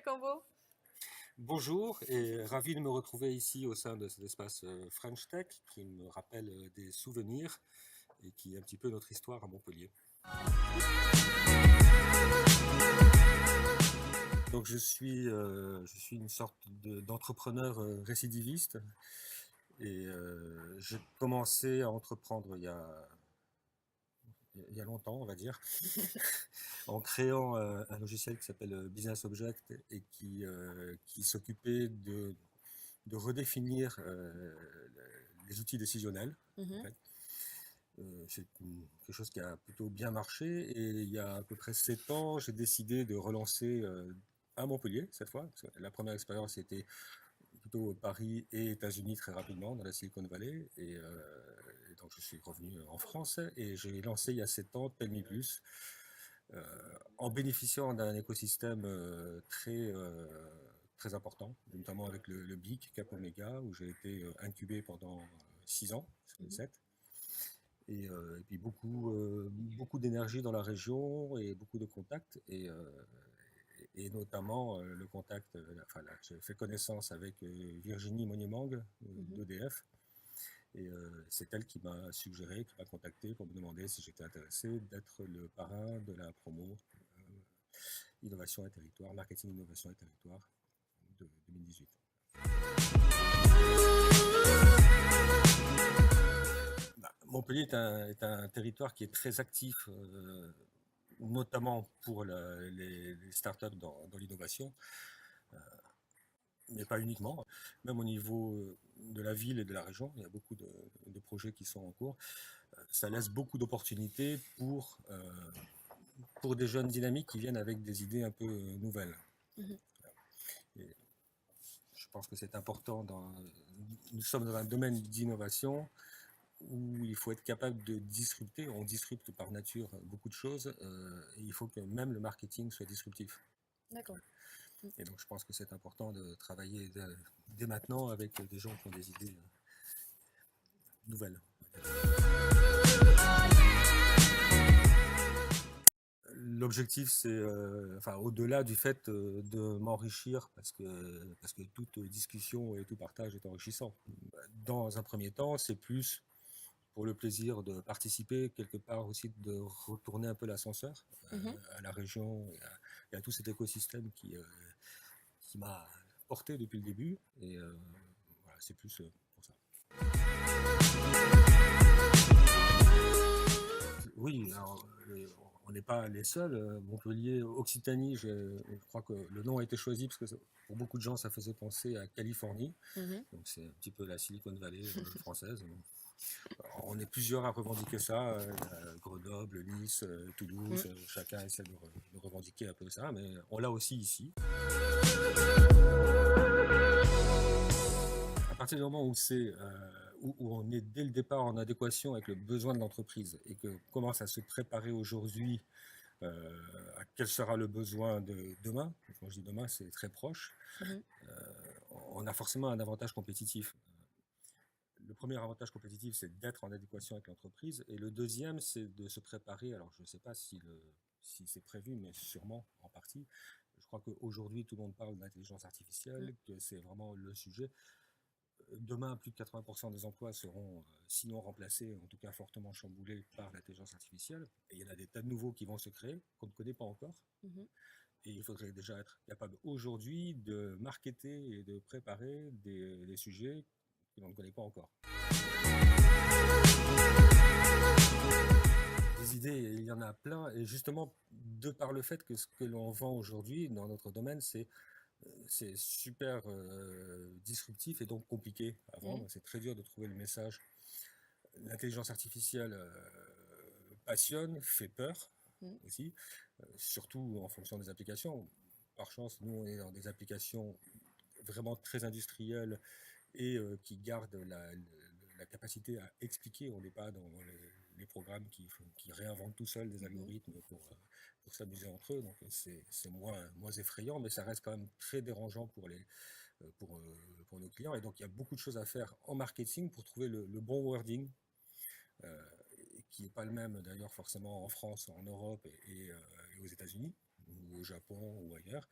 Cambo. Bonjour et ravi de me retrouver ici au sein de cet espace French Tech qui me rappelle des souvenirs et qui est un petit peu notre histoire à Montpellier. Donc je suis une sorte d'entrepreneur récidiviste et j'ai commencé à entreprendre il y a longtemps, on va dire, en créant un logiciel qui s'appelle Business Object et qui s'occupait de redéfinir les outils décisionnels. En fait. C'est quelque chose qui a plutôt bien marché et il y a à peu près 7 ans, j'ai décidé de relancer à Montpellier cette fois. Parce que la première expérience était plutôt Paris et États-Unis très rapidement dans la Silicon Valley et donc je suis revenu en France et j'ai lancé il y a 7 ans Tell Plus en bénéficiant d'un écosystème très important, notamment avec le BIC Cap Omega, où j'ai été incubé pendant 6 ans, 7. Et puis beaucoup d'énergie dans la région et beaucoup de contacts. Et notamment le contact, j'ai fait connaissance avec Virginie Monnier-Mang d'EDF. Et c'est elle qui m'a suggéré, qui m'a contacté pour me demander si j'étais intéressé d'être le parrain de la promo Innovation et Territoire, Marketing, Innovation et Territoire de 2018. Montpellier est un territoire qui est très actif, notamment pour les startups dans l'innovation, mais pas uniquement. Même au niveau de la ville et de la région, il y a beaucoup de projets qui sont en cours. Ça laisse beaucoup d'opportunités pour des jeunes dynamiques qui viennent avec des idées un peu nouvelles. Et je pense que c'est important. Nous sommes dans un domaine d'innovation où il faut être capable de disrupter. On disrupte par nature beaucoup de choses et il faut que même le marketing soit disruptif. D'accord. Et donc je pense que c'est important de travailler dès maintenant avec des gens qui ont des idées nouvelles. L'objectif, c'est, au-delà du fait de m'enrichir, parce que toute discussion et tout partage est enrichissant. Dans un premier temps, c'est plus pour le plaisir de participer, quelque part aussi de retourner un peu l'ascenseur à la région et à tout cet écosystème qui m'a porté depuis le début. Et voilà, c'est plus pour ça. Oui, alors, on n'est pas les seuls. Montpellier, Occitanie, je crois que le nom a été choisi parce que pour beaucoup de gens, ça faisait penser à Californie. Donc c'est un petit peu la Silicon Valley française. On est plusieurs à revendiquer ça. Grenoble, Nice, Toulouse, chacun essaie de revendiquer un peu ça, mais on l'a aussi ici. À partir du moment où on est dès le départ en adéquation avec le besoin de l'entreprise et que commence à se préparer aujourd'hui à quel sera le besoin de demain, quand je dis demain, c'est très proche, on a forcément un avantage compétitif. Le premier avantage compétitif, c'est d'être en adéquation avec l'entreprise. Et le deuxième, c'est de se préparer. Alors, je ne sais pas si c'est prévu, mais sûrement en partie. Je crois qu'aujourd'hui, tout le monde parle d'intelligence artificielle, que c'est vraiment le sujet. Demain, plus de 80% des emplois seront, sinon remplacés, en tout cas fortement chamboulés par l'intelligence artificielle. Et il y en a des tas de nouveaux qui vont se créer, qu'on ne connaît pas encore. Et il faudrait déjà être capable aujourd'hui de marketer et de préparer des sujets que l'on ne connaît pas encore. Des idées, il y en a plein. Et justement, de par le fait que ce que l'on vend aujourd'hui dans notre domaine, c'est super disruptif et donc compliqué à vendre. C'est très dur de trouver le message. L'intelligence artificielle passionne, fait peur aussi, surtout en fonction des applications. Par chance, nous, on est dans des applications vraiment très industrielles et qui gardent la capacité à expliquer. On n'est pas dans les programmes qui réinventent tout seuls des algorithmes pour s'amuser entre eux. Donc c'est moins effrayant, mais ça reste quand même très dérangeant pour nos clients. Et donc il y a beaucoup de choses à faire en marketing pour trouver le bon wording, qui n'est pas le même d'ailleurs forcément en France, en Europe et aux États-Unis, ou au Japon ou ailleurs.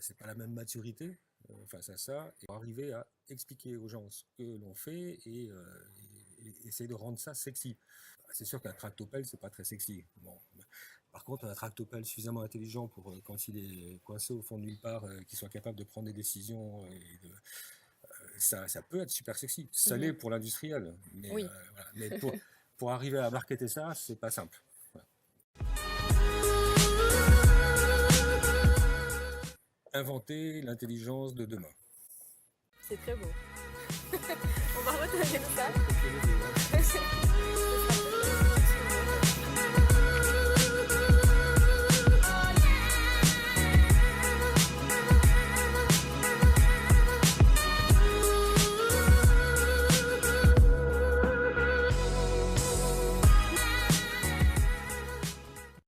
C'est pas la même maturité face à ça, et pour arriver à expliquer aux gens ce que l'on fait et essayer de rendre ça sexy. C'est sûr qu'un tractopelle, c'est pas très sexy. Bon. Par contre, un tractopelle suffisamment intelligent pour, quand il est coincé au fond de nulle part, qu'il soit capable de prendre des décisions, ça peut être super sexy. Ça l'est pour l'industriel, mais, Oui. voilà. Mais pour arriver à marketer ça, c'est pas simple. Voilà. Inventer l'intelligence de demain. C'est très beau. On va retenir ça.